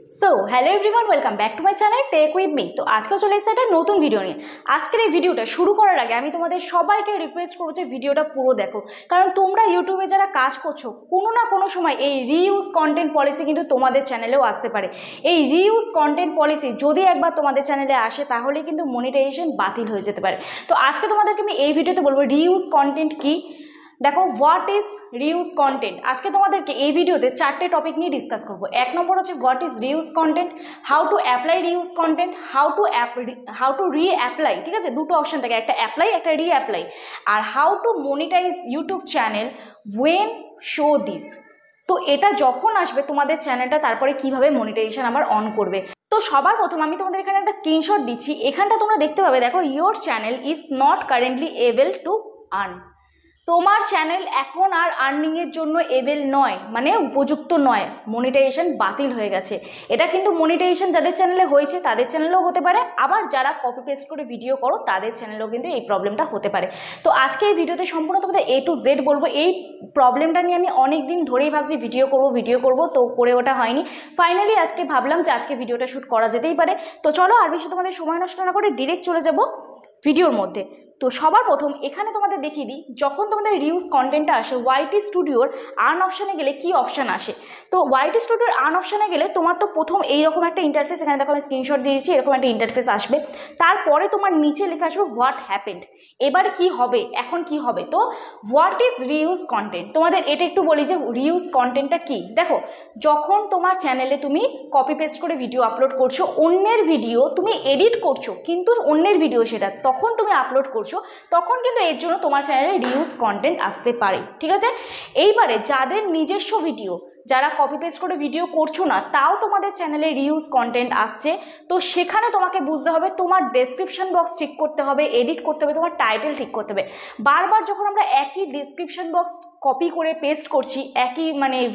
So hello everyone, welcome back to my channel tech with me. তো আজকে চলে এসেছে একটা নতুন ভিডিও নিয়ে। আজকের এই ভিডিওটা শুরু করার আগে আমি তোমাদের সবাইকে রিকোয়েস্ট করবো যে ভিডিওটা পুরো দেখো, কারণ তোমরা ইউটিউবে যারা কাজ করছো কোনো না কোনো সময় এই রিইউজ কন্টেন্ট পলিসি কিন্তু তোমাদের চ্যানেলেও আসতে পারে। এই রিইউজ কন্টেন্ট পলিসি যদি একবার তোমাদের চ্যানেলে আসে তাহলে কিন্তু মনিটাইজেশন বাতিল হয়ে যেতে পারে। তো আজকে তোমাদেরকে আমি এই ভিডিওতে বলবো রিইউজ কন্টেন্ট কি। দেখো, হোয়াট ইজ রিউজ কন্টেন্ট। আজকে তোমাদেরকে এই ভিডিওতে চারটে টপিক নিয়ে ডিসকাস করবো। এক নম্বর হচ্ছে what is reuse content, how to apply reuse content, how to reapply. ঠিক আছে, দুটো অপশন থাকে, একটা অ্যাপ্লাই একটা রি অ্যাপ্লাই। আর how to monetize YouTube channel when show this. তো এটা যখন আসবে তোমাদের চ্যানেলটা, তারপরে কিভাবে মনিটাইজেশন আমার অন করবে। তো সবার প্রথম আমি তোমাদের এখানে একটা স্ক্রিনশট দিচ্ছি, এখানটা তোমরা দেখতে পাবে। দেখো, your channel is not currently able to earn. তোমার চ্যানেল এখন আর আর্নিংয়ের জন্য এবেল নয়, মানে উপযুক্ত নয়, মনিটাইজেশন বাতিল হয়ে গেছে। এটা কিন্তু মনিটাইজেশন যাদের চ্যানেলে হয়েছে তাদের চ্যানেলেও হতে পারে, আবার যারা কপি পেস্ট করে ভিডিও করো তাদের চ্যানেলেও কিন্তু এই প্রবলেমটা হতে পারে। তো আজকে এই ভিডিওতে সম্পূর্ণ তোমাদের A to Z বলবো। এই প্রবলেমটা নিয়ে আমি অনেক দিন ধরেই ভাবছি ভিডিও করব, তো করে ওটা হয়নি। ফাইনালি আজকে ভাবলাম যে আজকে ভিডিওটা শ্যুট করা যেতেই পারে। তো চলো আর বেশি তোমাদের সময় নষ্ট না করে ডিরেক্ট চলে যাব ভিডিওর মধ্যে। তো সবার প্রথম এখানে তোমাদের দেখিয়ে দিই, যখন তোমাদের রিউজ কন্টেন্টটা আসে ওয়াইটি স্টুডিওর আর্ন অপশানে গেলে কি অপশান আসে। তো ওয়াইটি স্টুডিওর আর্ন অপশানে গেলে তোমার তো প্রথম এইরকম একটা ইন্টারফেস, এখানে দেখো আমি স্ক্রিনশট দিয়ে দিচ্ছি, এরকম একটা ইন্টারফেস আসবে। তারপরে তোমার নিচে লেখা আসবে হোয়াট হ্যাপেন্ড। এবার কি হবে, এখন কি হবে। তো হোয়াট ইজ রিউজ কন্টেন্ট, তোমাদের এটা একটু বলি যে রিউজ কন্টেন্টটা কি। দেখো, যখন তোমার চ্যানেলে তুমি কপি পেস্ট করে ভিডিও আপলোড করছো, অন্যের ভিডিও তুমি এডিট করছো কিন্তু অন্যের ভিডিও সেটা তখন তুমি আপলোড করছো, তখন কিন্তু এর জন্য তোমার চ্যানেলে রিউজ কন্টেন্ট আসতে পারে। ঠিক আছে, এইবারে যাদের নিজস্ব ভিডিও, যারা কপি পেস্ট করে ভিডিও করছো না তাও তোমাদের চ্যানেলে রিউজ কন্টেন্ট আসছে, তো সেখানে তোমাকে বুঝতে হবে তোমার ডেসক্রিপশন বক্স ঠিক করতে হবে, এডিট করতে হবে, তোমার টাইটেল ঠিক করতে হবে। বারবার যখন আমরা একই ডেসক্রিপশন বক্স কপি করে পেস্ট করছি একই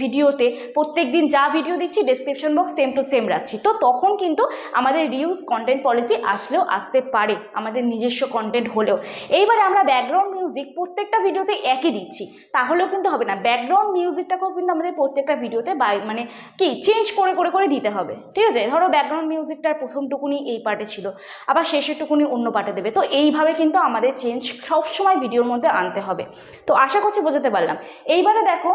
ভিডিওতে, প্রত্যেক দিন যা ভিডিও দিচ্ছি description box same to same রাখছি, তো তখন কিন্তু আমাদের রিউজ কন্টেন্ট পলিসি আসলেও আসতে পারে, আমাদের নিজস্ব কন্টেন্ট হলেও। এইবারে আমরা ব্যাকগ্রাউন্ড মিউজিক প্রত্যেকটা ভিডিওতে একই দিচ্ছি, তাহলেও কিন্তু হবে না। ব্যাকগ্রাউন্ড মিউজিকটাকেও কিন্তু আমাদের প্রত্যেকটা ভিডিওতে চেঞ্জ করে দিতে হবে। ঠিক আছে, ধরো ব্যাকগ্রাউন্ড মিউজিকটার প্রথমটুকুনি এই পার্টে ছিল, আবার শেষেরটুকুনি অন্য পার্টে দেবে, তো এইভাবে কিন্তু আমাদের চেঞ্জ সবসময় ভিডিওর মধ্যে আনতে হবে। তো আশা করছি বোঝাতে পারলাম। এইবারে দেখো,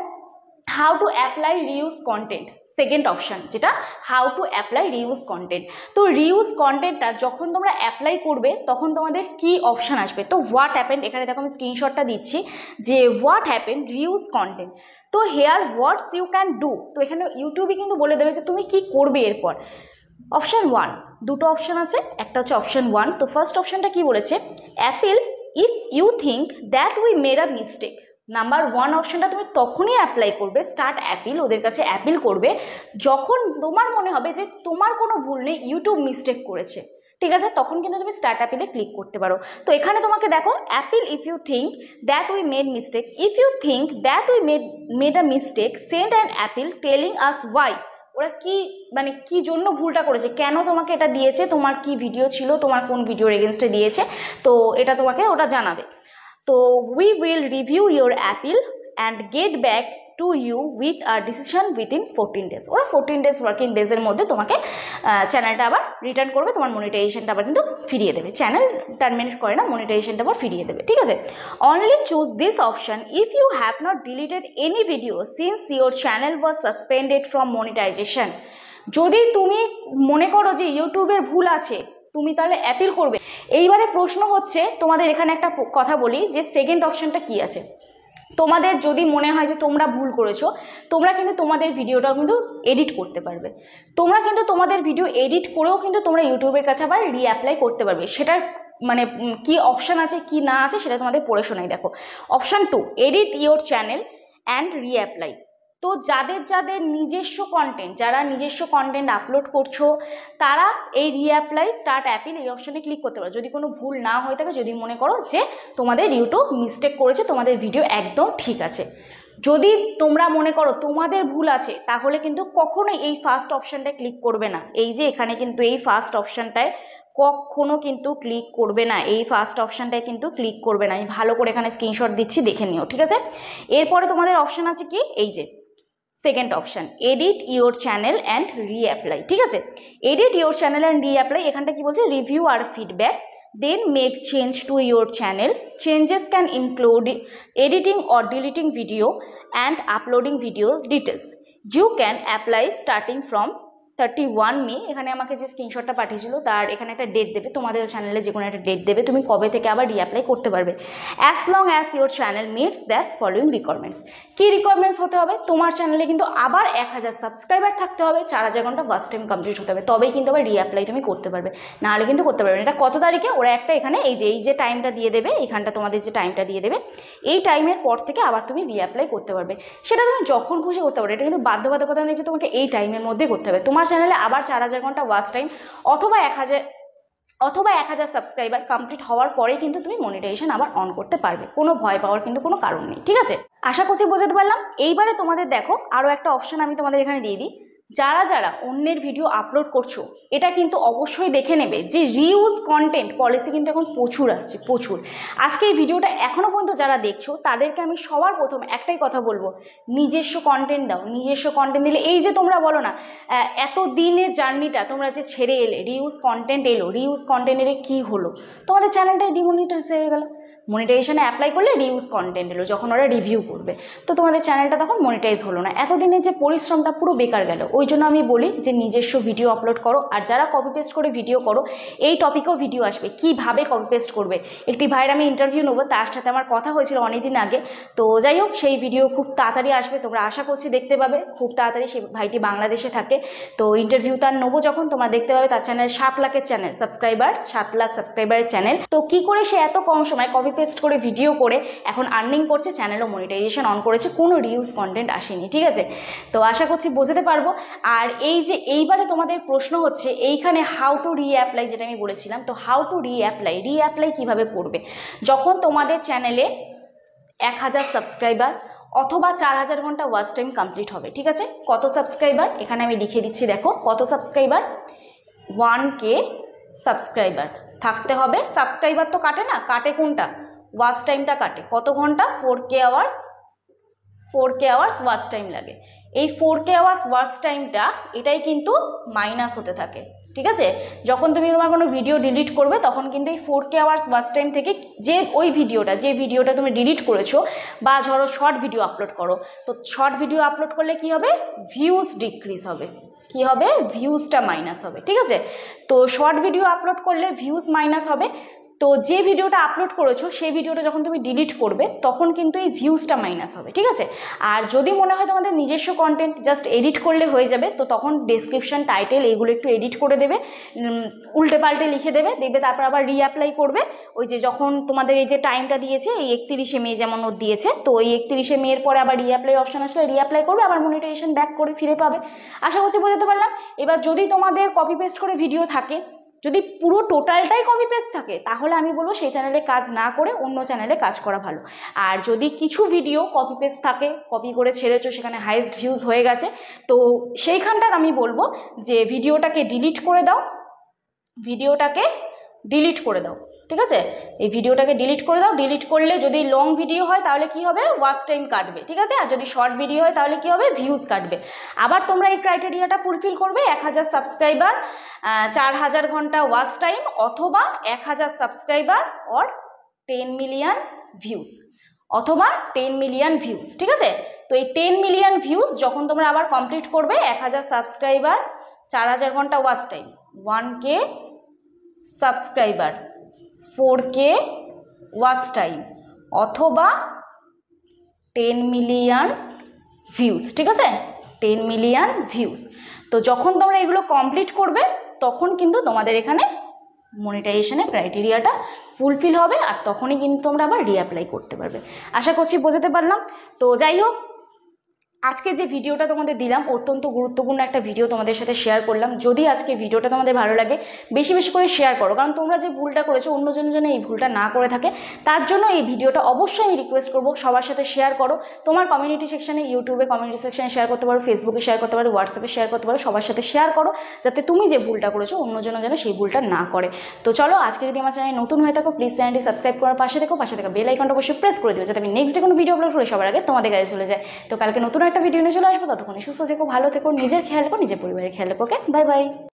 how to apply reuse content, second option যেটা how to apply reuse content. তো রিউজ কন্টেন্টটা যখন তোমরা অ্যাপ্লাই করবে তখন তোমাদের কি অপশান আসবে। তো হোয়াট হ্যাপেন্ড, এখানে দেখো আমি স্ক্রিনশটটা দিচ্ছি যে হোয়াট হ্যাপেন্ড রিউজ কন্টেন্ট। তো here what's you can do. তো এখানে ইউটিউবে কিন্তু বলে দেবে যে তুমি কি করবে এরপর। অপশান 1, দুটো অপশান আছে, একটা হচ্ছে অপশান 1। তো ফার্স্ট অপশানটা কি বলেছে, appeal if you think that we made a mistake. Number 1 অপশানটা তুমি তখনই অ্যাপ্লাই করবে, স্টার্ট অ্যাপিল, ওদের কাছে অ্যাপিল করবে যখন তোমার মনে হবে যে তোমার কোনো ভুল নেই, ইউটিউব মিস্টেক করেছে। ঠিক আছে, তখন কিন্তু তুমি স্টার্ট অ্যাপিলে ক্লিক করতে পারো। তো এখানে তোমাকে দেখো, appeal if you think that we made mistake, if you think that we made a mistake send an appeal telling us why. ওরা কি জন্য ভুলটা করেছে, কেন তোমাকে এটা দিয়েছে, তোমার কি ভিডিও ছিল, তোমার কোন ভিডিওর এগেনস্টে দিয়েছে, তো এটা তোমাকে ওটা জানাবে। তো we will review your appeal and get back to you with a decision within 14 days। ওরা 14 days ওয়ার্কিং ডেজের মধ্যে তোমাকে চ্যানেলটা আবার রিটার্ন করবে, তোমার মনিটাইজেশনটা আবার কিন্তু ফিরিয়ে দেবে। চ্যানেল টার্মিনেট করে না, মনিটাইজেশনটা আবার ফিরিয়ে দেবে। ঠিক আছে, only choose this option if you have not deleted any video since your channel was suspended from monetization. যদি তুমি মনে করো যে ইউটিউবের ভুল আছে, তুমি তাহলে অ্যাপিল করবে। এইবারে প্রশ্ন হচ্ছে, তোমাদের এখানে একটা কথা বলি যে সেকেন্ড অপশানটা কি আছে। তোমাদের যদি মনে হয় যে তোমরা ভুল করেছো, তোমরা কিন্তু তোমাদের ভিডিওটাও কিন্তু এডিট করতে পারবে। তোমরা কিন্তু তোমাদের ভিডিও এডিট করেও কিন্তু তোমরা ইউটিউবের কাছে আবার রিঅ্যাপ্লাই করতে পারবে। সেটার কি অপশান আছে কি না আছে সেটা তোমাদের পড়ে শোনাই। দেখো, option 2, edit your channel and reapply. তো যাদের নিজস্ব কন্টেন্ট, যারা নিজস্ব কন্টেন্ট আপলোড করছো তারা এই রিঅ্যাপ্লাই স্টার্ট অ্যাপিল এই অপশানে ক্লিক করতে পারো, যদি কোনো ভুল না হয়ে থাকে, যদি মনে করো যে তোমাদের ইউটিউব মিস্টেক করেছে, তোমাদের ভিডিও একদম ঠিক আছে। যদি তোমরা মনে করো তোমাদের ভুল আছে, তাহলে কিন্তু কখনোই এই ফার্স্ট অপশানটায় ক্লিক করবে না। এই যে এখানে কিন্তু এই ফার্স্ট অপশানটায় কখনো কিন্তু ক্লিক করবে না, এই ফার্স্ট অপশানটায় কিন্তু ক্লিক করবে না। আমি ভালো করে এখানে স্ক্রিনশট দিচ্ছি, দেখে নিও। ঠিক আছে, এরপরে তোমাদের অপশান আছে কি, এই যে second option edit your channel and reapply, ঠিক আছে। Edit your channel and reapply, এখানটা কি বলছে, review R feedback, then make change to your channel. Changes can include editing or deleting video and uploading video details. You can apply starting from 31 মে। এখানে আমাকে যে স্ক্রিনশটটা পাঠিয়েছিল তার এখানে একটা ডেট দেবে, তোমাদের চ্যানেলে যে কোনো একটা ডেট দেবে, তুমি কবে থেকে আবার রিঅ্যাপ্লাই করতে পারবে, as long as your channel meets these following requirements. কী রিকোয়ারমেন্টস হতে হবে, তোমার চ্যানেলে কিন্তু আবার 1000 সাবস্ক্রাইবার থাকতে হবে, 4000 ঘন্টা ওয়াচ টাইম কমপ্লিট হতে হবে, তবেই কিন্তু আবার রিঅ্যাপ্লাই তুমি করতে পারবে, নাহলে কিন্তু করতে পারবে না। এটা কত তারিখে, ওরা একটা এখানে এই যে টাইমটা দিয়ে দেবে, এখানটা তোমাদের যে টাইমটা দিয়ে দেবে, এই টাইমের পর থেকে আবার তুমি রিঅ্যাপ্লাই করতে পারবে, সেটা তুমি যখন খুশি করতে পারবে। এটা কিন্তু বাধ্যবাধকতা নেই যে তোমাকে এই টাইমের মধ্যে করতে হবে। তোমার চ্যানেলে আবার 4000 ঘন্টা ওয়াচ টাইম অথবা 1000 সাবস্ক্রাইবার কমপ্লিট হওয়ার পরেই কিন্তু তুমি মনিটাইজেশন আবার অন করতে পারবে, কোনো ভয় পাওয়ার কিন্তু কোনো কারণ নেই, ঠিক আছে। আশা করছি বোঝাতে পারলাম। এইবারে তোমাদের দেখো আরও একটা অপশান আমি তোমাদের এখানে দিয়ে দিই, যারা অন্যের ভিডিও আপলোড করছো এটা কিন্তু অবশ্যই দেখে নেবে যে রিউজ কন্টেন্ট পলিসি কিন্তু এখন প্রচুর আসছে, প্রচুর। আজকে এই ভিডিওটা এখনও পর্যন্ত যারা দেখছো তাদেরকে আমি সবার প্রথম একটাই কথা বলবো, নিজস্ব কন্টেন্ট দাও। নিজস্ব কন্টেন্ট দিলে এই যে তোমরা বলো না এত দিনের জার্নিটা তোমরা যে ছেড়ে এলে, রিউজ কন্টেন্ট এলো, রিউজ কন্টেন্ট এলে কী হলো, তোমাদের চ্যানেলটাই ডিমনিটাইজ হয়ে গেল। মনিটাইজেশনে অ্যাপ্লাই করলে রিউজ কন্টেন্ট এলো, যখন ওরা রিভিউ করবে তো তোমাদের চ্যানেলটা তখন মনিটাইজ হলো না, এতদিনের যে পরিশ্রমটা পুরো বেকার গেল। ওই জন্য আমি বলি যে নিজস্ব ভিডিও আপলোড করো। আর যারা কপি পেস্ট করে ভিডিও করো, এই টপিকেও ভিডিও আসবে, কিভাবে কপি পেস্ট করবে। একটি ভাইয়ের আমি ইন্টারভিউ নেবো, তার সাথে আমার কথা হয়েছিল অনেকদিন আগে, তো যাই হোক সেই ভিডিও খুব তাড়াতাড়ি আসবে, তোমরা আশা করছি দেখতে পাবে খুব তাড়াতাড়ি। সেই ভাইটি বাংলাদেশে থাকে, তো ইন্টারভিউ তার নেবো যখন তোমরা দেখতে পাবে। তার চ্যানেল 7 লাখের চ্যানেল, 7 লাখ সাবস্ক্রাইবারের চ্যানেল। তো কি করে সে এত কম সময় কপি পেস্ট করে ভিডিও করে এখন আর্নিং করছে, চ্যানেলও মনিটাইজেশন অন করেছে, কোনো রিউজ কন্টেন্ট আসেনি, ঠিক আছে। তো আশা করছি বোঝাতে পারবো। আর এই যে এইবারে তোমাদের প্রশ্ন হচ্ছে এইখানে হাউ টু রিঅ্যাপ্লাই, যেটা আমি বলেছিলাম, তো হাউ টু রিঅ্যাপ্লাই কীভাবে করবে, যখন তোমাদের চ্যানেলে 1000 সাবস্ক্রাইবার অথবা 4000 ঘন্টা ওয়াচ টাইম কমপ্লিট হবে, ঠিক আছে। কত সাবস্ক্রাইবার এখানে আমি লিখে দিচ্ছি, দেখো কত সাবস্ক্রাইবার, 1K সাবস্ক্রাইবার থাকতে হবে। সাবস্ক্রাইবার তো কাটে না, কাটে কোনটা, ওয়াচ টাইমটা কাটে। কত ঘন্টা, 4K আওয়ার্স ওয়াচ টাইম লাগে। এই 4K আওয়ার্স ওয়াচ টাইমটা এটাই কিন্তু মাইনাস হতে থাকে, ঠিক আছে। যখন তুমি তোমার কোনো ভিডিও ডিলিট করবে তখন কিন্তু এই 4K আওয়ার্স ওয়াচ টাইম থেকে যে ভিডিওটা তুমি ডিলিট করেছো, বা ধরো শর্ট ভিডিও আপলোড করো, তো শর্ট ভিডিও আপলোড করলে কি হবে, ভিউজ ডিক্রিজ হবে, কি হবে, ভিউজটা মাইনাস হবে, ঠিক আছে। তো শর্ট ভিডিও আপলোড করলে ভিউজ মাইনাস হবে। তো যে ভিডিওটা আপলোড করেছো সেই ভিডিওটা যখন তুমি ডিলিট করবে তখন কিন্তু এই ভিউজটা মাইনাস হবে, ঠিক আছে। আর যদি মনে হয় তোমাদের নিজস্ব কন্টেন্ট জাস্ট এডিট করলে হয়ে যাবে, তো তখন ডেসক্রিপশন, টাইটেল এইগুলো একটু এডিট করে দেবে, উল্টে পাল্টে লিখে দেবে, দেখবে তারপর আবার রিঅ্যাপ্লাই করবে। ওই যে যখন তোমাদের এই যে টাইমটা দিয়েছে, এই 31শে মে যেমন ওর দিয়েছে, তো এই 31শে মের পরে আবার রিঅ্যাপ্লাই অপশন আসলে রিঅ্যাপ্লাই করবে, আবার মনিটাইজেশন ব্যাক করে ফিরে পাবে। আশা করছি বোঝাতে পারলাম। এবার যদি তোমাদের কপি পেস্ট করে ভিডিও থাকে, যদি পুরো টোটালটাই কপি পেস্ট থাকে, তাহলে আমি বলবো সেই চ্যানেলে কাজ না করে অন্য চ্যানেলে কাজ করা ভালো। আর যদি কিছু ভিডিও কপি পেস্ট থাকে, কপি করে ছেড়েছো, সেখানে হাইয়েস্ট ভিউজ হয়ে গেছে, তো সেইখানটার আমি বলবো যে ভিডিওটাকে ডিলিট করে দাও, ঠিক আছে। এই ভিডিওটাকে ডিলিট করে দাও। ডিলিট করলে যদি লং ভিডিও হয় তাহলে কি হবে, ওয়াচ টাইম কাটবে, ঠিক আছে। আর যদি শর্ট ভিডিও হয় তাহলে কি হবে, ভিউজ কাটবে। আবার তোমরা এই ক্রাইটেরিয়াটা ফুলফিল করবে, 1000 সাবস্ক্রাইবার, 4000 ঘন্টা ওয়াচ টাইম, অথবা 1000 সাবস্ক্রাইবার অর 10 মিলিয়ন ভিউজ, ঠিক আছে। তো এই 10 মিলিয়ন ভিউজ যখন তোমরা আবার কমপ্লিট করবে, 1000 সাবস্ক্রাইবার, 4000 ঘন্টা watch time, 1K subscriber, 4K watch time, অথবা 10 মিলিয়ন ভিউজ, ঠিক আছে, 10 মিলিয়ন ভিউজ। তো যখন তোমরা এগুলো কমপ্লিট করবে তখন কিন্তু তোমাদের এখানে মনিটাইজেশনের ক্রাইটেরিয়াটা ফুলফিল হবে, আর তখনই কিন্তু তোমরা আবার রিঅ্যাপ্লাই করতে পারবে। আশা করছি বোঝাতে পারলাম। তো যাই হোক, আজকে যে ভিডিওটা তোমাদের দিলাম অত্যন্ত গুরুত্বপূর্ণ একটা ভিডিও তোমাদের সাথে শেয়ার করলাম। যদি আজকে ভিডিওটা তোমাদের ভালো লাগে বেশি বেশি করে শেয়ার করো, কারণ তোমরা যে ভুলটা করেছো অন্যজন যেন এই ভুলটা না করে থাকে, তার জন্য এই ভিডিওটা অবশ্যই আমি রিকোয়েস্ট করবো সবার সাথে শেয়ার করো। তোমার কমিউনিটি সেকশানে, ইউটিউবে কমিউনিটি সেকশানে শেয়ার করতে পারো, ফেসবুকে শেয়ার করতে পারো, হোয়াটসঅ্যাপে শেয়ার করতে পারো, সবার সাথে শেয়ার করো, যাতে তুমি যে ভুলটা করেছো অন্যজন যেন সেই ভুলটা না করে। তো চলো, আজকে যদি আমার চ্যানেল নতুন হয়ে থাকো প্লিজ চ্যানেলটি সাবস্ক্রাইব করার পাশে থাকা বেল আইকনটা অবশ্যই প্রেস করে দেবে, যাতে আমি নেক্সট ডে কোনো ভিডিও আপলোড করে সবার আগে তোমাদের কাছে চলে যায়। তো কালকে নতুন একটা একটা ভিডিও নিয়ে চলে আসবো। ততক্ষণে সুস্থ থেকো, ভালো থেকো, নিজের খেয়াল রেখো, নিজের পরিবারের খেয়াল রেখো। ওকে, বাই বাই।